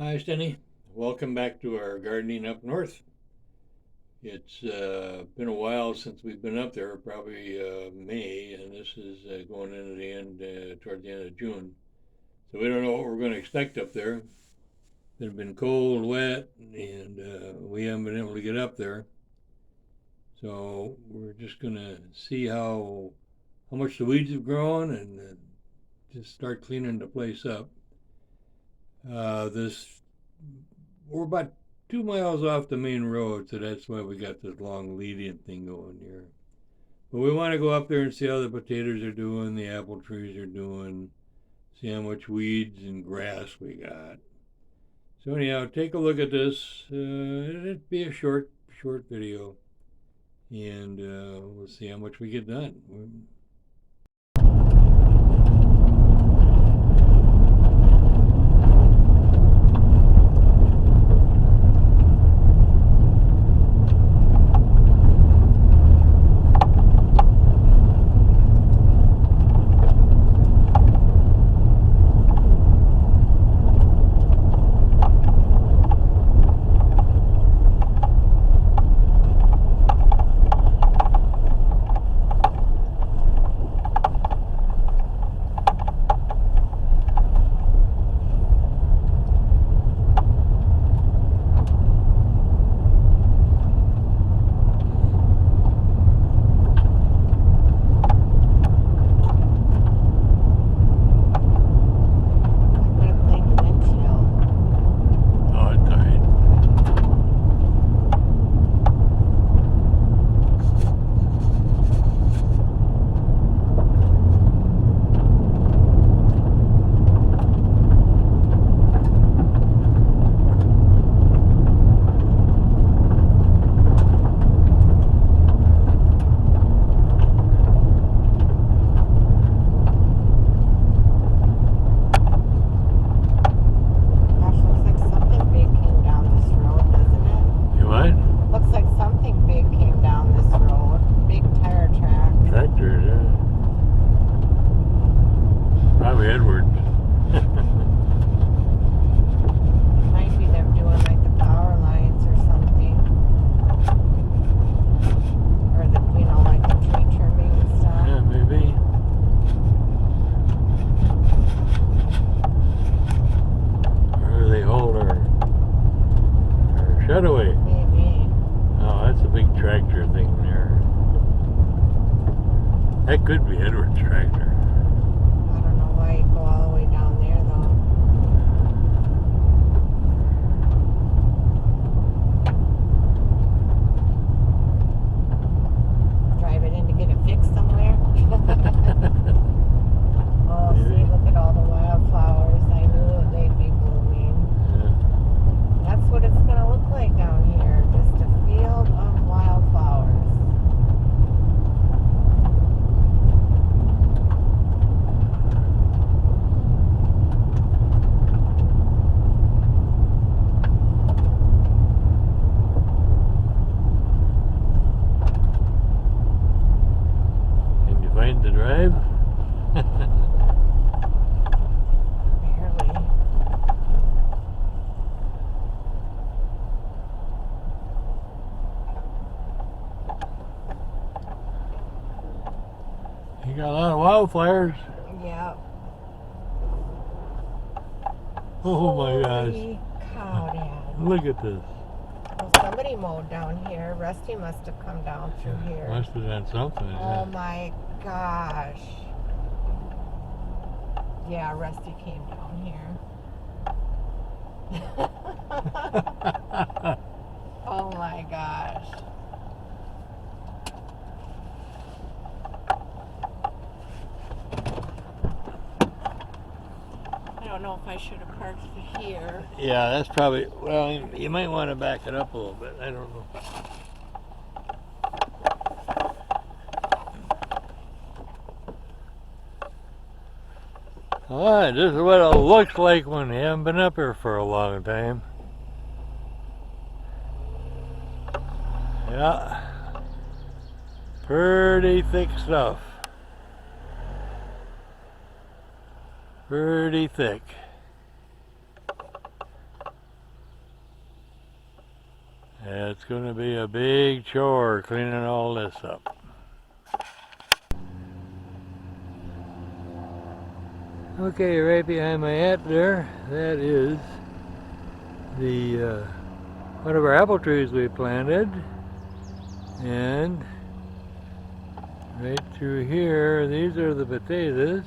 Hi, Stenny. Welcome back to our gardening up north. It's been a while since we've been up there, probably May, and this is going into the end, toward the end of June. So we don't know what we're going to expect up there. It's been cold, wet, and we haven't been able to get up there. So we're just going to see how much the weeds have grown and just start cleaning the place up. This We're about 2 miles off the main road, so that's why we got this long lead-in thing going here. But we want to go up there and see how the potatoes are doing, the apple trees are doing, see how much weeds and grass we got. So anyhow, take a look at this. It'd be a short video, and we'll see how much we get done. Away. Maybe. Oh, that's a big tractor thing there. That could be Edward's tractor. I don't know why he'd go all the way down there, though. Drive it in to get it fixed somewhere. Oh, see, look at all the wildflowers. I knew that they'd be blooming. Yeah. That's what it's going to look like down here. Just a field of wildflowers. Can you find the drive? Barely. You got a lot of wildflowers. Yeah. Oh my gosh. Holy cow, Dad. Look at this. Well, somebody mowed down here. Rusty must have come down through here. Must have done something. Oh my gosh. Yeah, Rusty came down here. Oh my gosh. I don't know if I should have parked here. Yeah, that's probably, well, you might want to back it up a little bit. I don't know. Alright, this is what it looks like when you haven't been up here for a long time. Yeah. Pretty thick stuff. Pretty thick. It's going to be a big chore cleaning all this up. Okay, right behind my hat there, that is the one of our apple trees we planted, and right through here, these are the potatoes,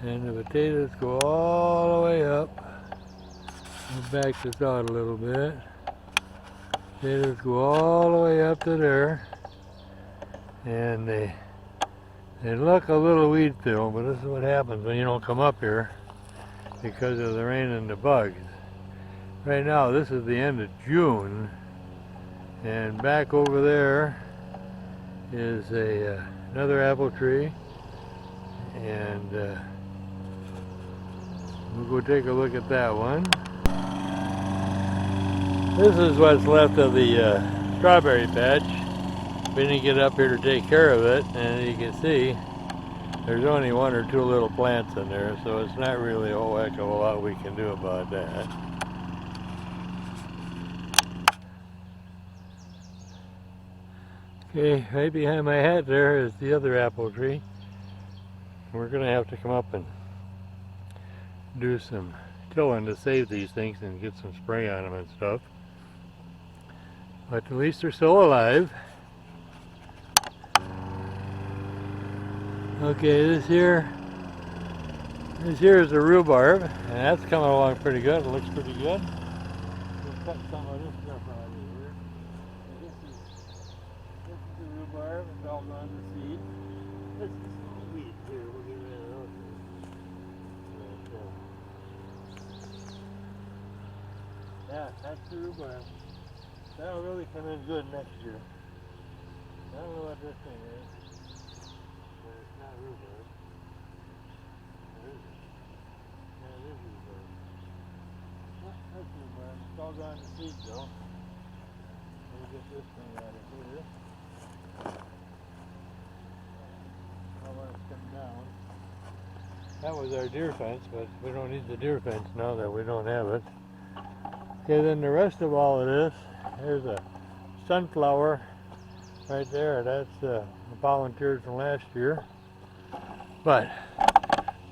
and the potatoes go all the way up. I'll back this out a little bit. Potatoes go all the way up to there, and they look a little weed filled, but this is what happens when you don't come up here because of the rain and the bugs. Right now, this is the end of June, and back over there is another apple tree, and we'll go take a look at that one. This is what's left of the strawberry patch. We didn't get up here to take care of it, and you can see there's only one or two little plants in there, so it's not really a whole heck of a lot we can do about that. Okay, right behind my hat there is the other apple tree. We're going to have to come up and do some tilling to save these things and get some spray on them and stuff. But at least they're still alive. Okay, this here is the rhubarb, and that's coming along pretty good. It looks pretty good. We'll cut some of this stuff out of here. This is the rhubarb. It's all gone to seed. This is some weeds here. We'll get rid of those. Yeah, that's the rhubarb. That'll really come in good next year. I don't know what this thing is. It's not rhubarb. What is it? Yeah, it is rhubarb. That's rhubarb. It's all gone to seed though. We'll get this thing out of here. I'll let it come down. That was our deer fence, but we don't need the deer fence now that we don't have it. Okay, then the rest of all of this, there's a sunflower right there. That's the volunteers from last year. But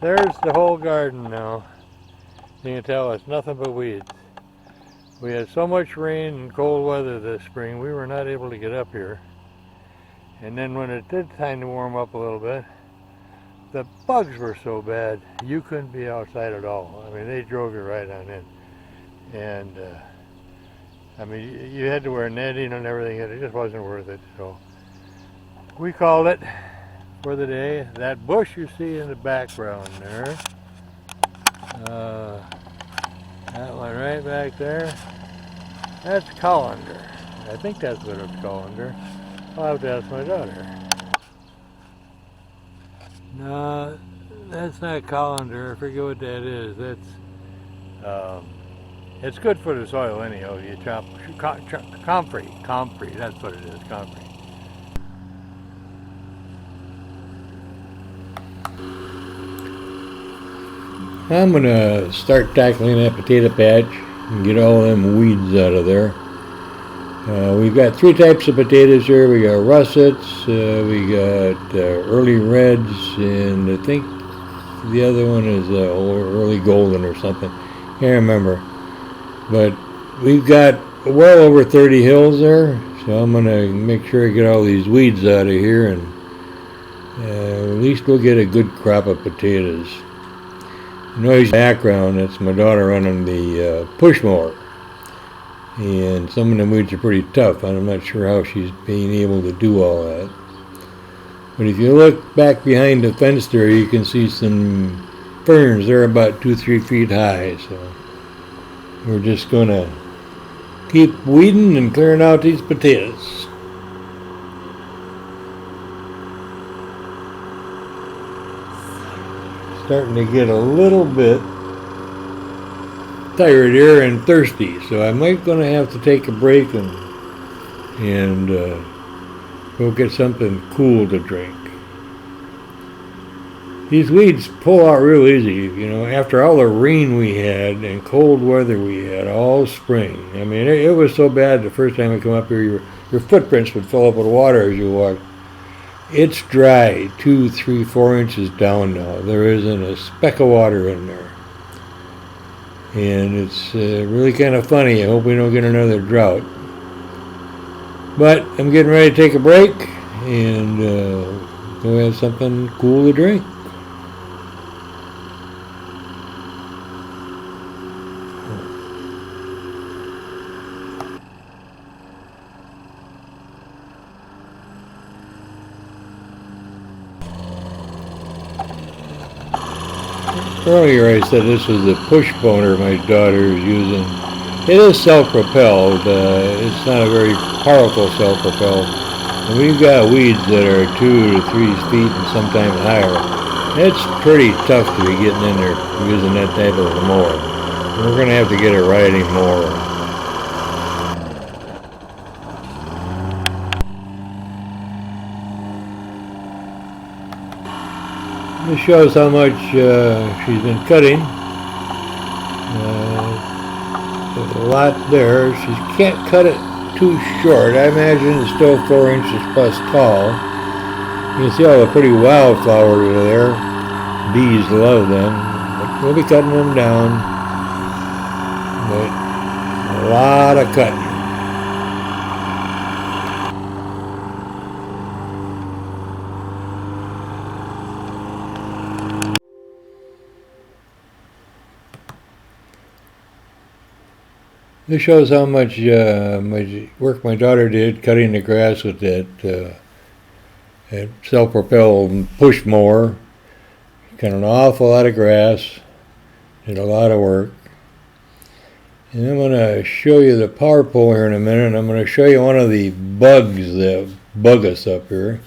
there's the whole garden now. You can tell it's nothing but weeds. We had so much rain and cold weather this spring, we were not able to get up here. And then when it did time to warm up a little bit, the bugs were so bad, you couldn't be outside at all. I mean, they drove you right on in. And I mean, you had to wear netting and everything, and it just wasn't worth it. So we called it for the day. That bush you see in the background there, that one right back there, that's colander. I think that's what it's colander. I'll have to ask my daughter. No, that's not colander. I forget what that is. That's it's good for the soil anyhow. You chop comfrey. That's what it is, comfrey. I'm gonna start tackling that potato patch and get all them weeds out of there. We've got three types of potatoes here. We got russets, we got early reds, and I think the other one is early golden or something. Can't remember. But we've got well over 30 hills there, so I'm going to make sure I get all these weeds out of here, and at least we'll get a good crop of potatoes. Noise background, that's my daughter running the push mower, and some of the weeds are pretty tough. I'm not sure how she's being able to do all that. But if you look back behind the fence there, you can see some ferns. They're about 2-3 feet high, so we're just going to keep weeding and clearing out these potatoes. Starting to get a little bit tired here and thirsty, so I might going to have to take a break and go get something cool to drink. these weeds pull out real easy, after all the rain we had and cold weather we had all spring. I mean, it was so bad the first time I come up here, your footprints would fill up with water as you walked. It's dry, 2, 3, 4 inches down now. There isn't a speck of water in there. And it's really kind of funny. I hope we don't get another drought. But I'm getting ready to take a break and go have something cool to drink. Earlier I said this was a push boner my daughter is using. It is self-propelled. It's not a very powerful self-propelled. And we've got weeds that are 2 to 3 feet and sometimes higher. It's pretty tough to be getting in there using that type of a mower. We're going to have to get a riding mower. This shows how much she's been cutting. There's a lot there. She can't cut it too short. I imagine it's still 4 inches plus tall. You can see all the pretty wildflowers are there. Bees love them. But we'll be cutting them down. But a lot of cutting. This shows how much work my daughter did cutting the grass with that self-propelled push mower. Cut an awful lot of grass. Did a lot of work. And I'm going to show you the power pole here in a minute. I'm going to show you one of the bugs that bug us up here.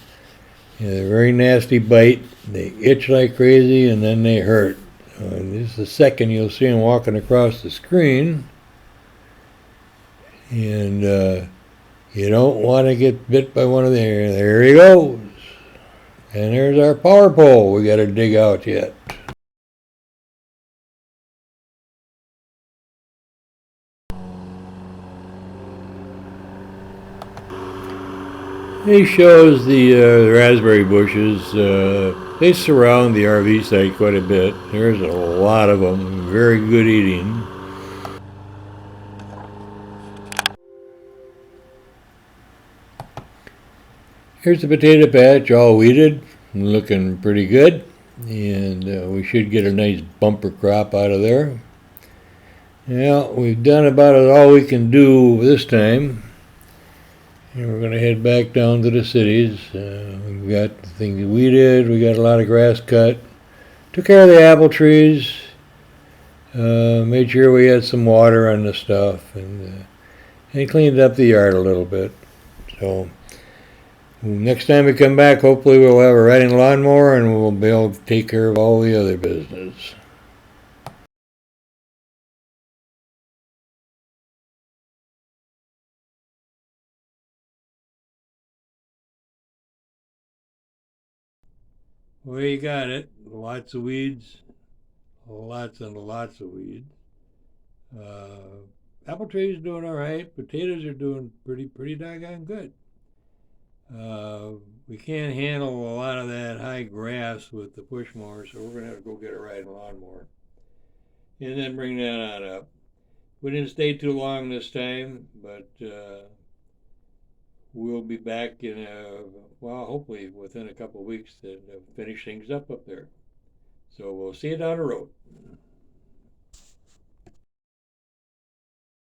They're a very nasty bite. They itch like crazy and then they hurt. Just a second you'll see them walking across the screen. And you don't want to get bit by one of them. There he goes. And there's our power pole we got to dig out yet. He shows the raspberry bushes. They surround the RV site quite a bit. There's a lot of them. Very good eating. Here's the potato patch, all weeded, looking pretty good, and we should get a nice bumper crop out of there. Well, we've done about all we can do this time, and we're going to head back down to the cities. We've got things weeded, we got a lot of grass cut, took care of the apple trees, made sure we had some water on the stuff, and cleaned up the yard a little bit. So next time we come back, hopefully we'll have a riding lawnmower and we'll be able to take care of all the other business. Well, you got it. Lots of weeds. Lots and lots of weeds. Apple trees doing all right. Potatoes are doing pretty doggone good. We can't handle a lot of that high grass with the push mower, so we're going to have to go get a riding lawnmower. And then bring that on up. We didn't stay too long this time, but we'll be back hopefully within a couple of weeks to finish things up there. So we'll see you down the road.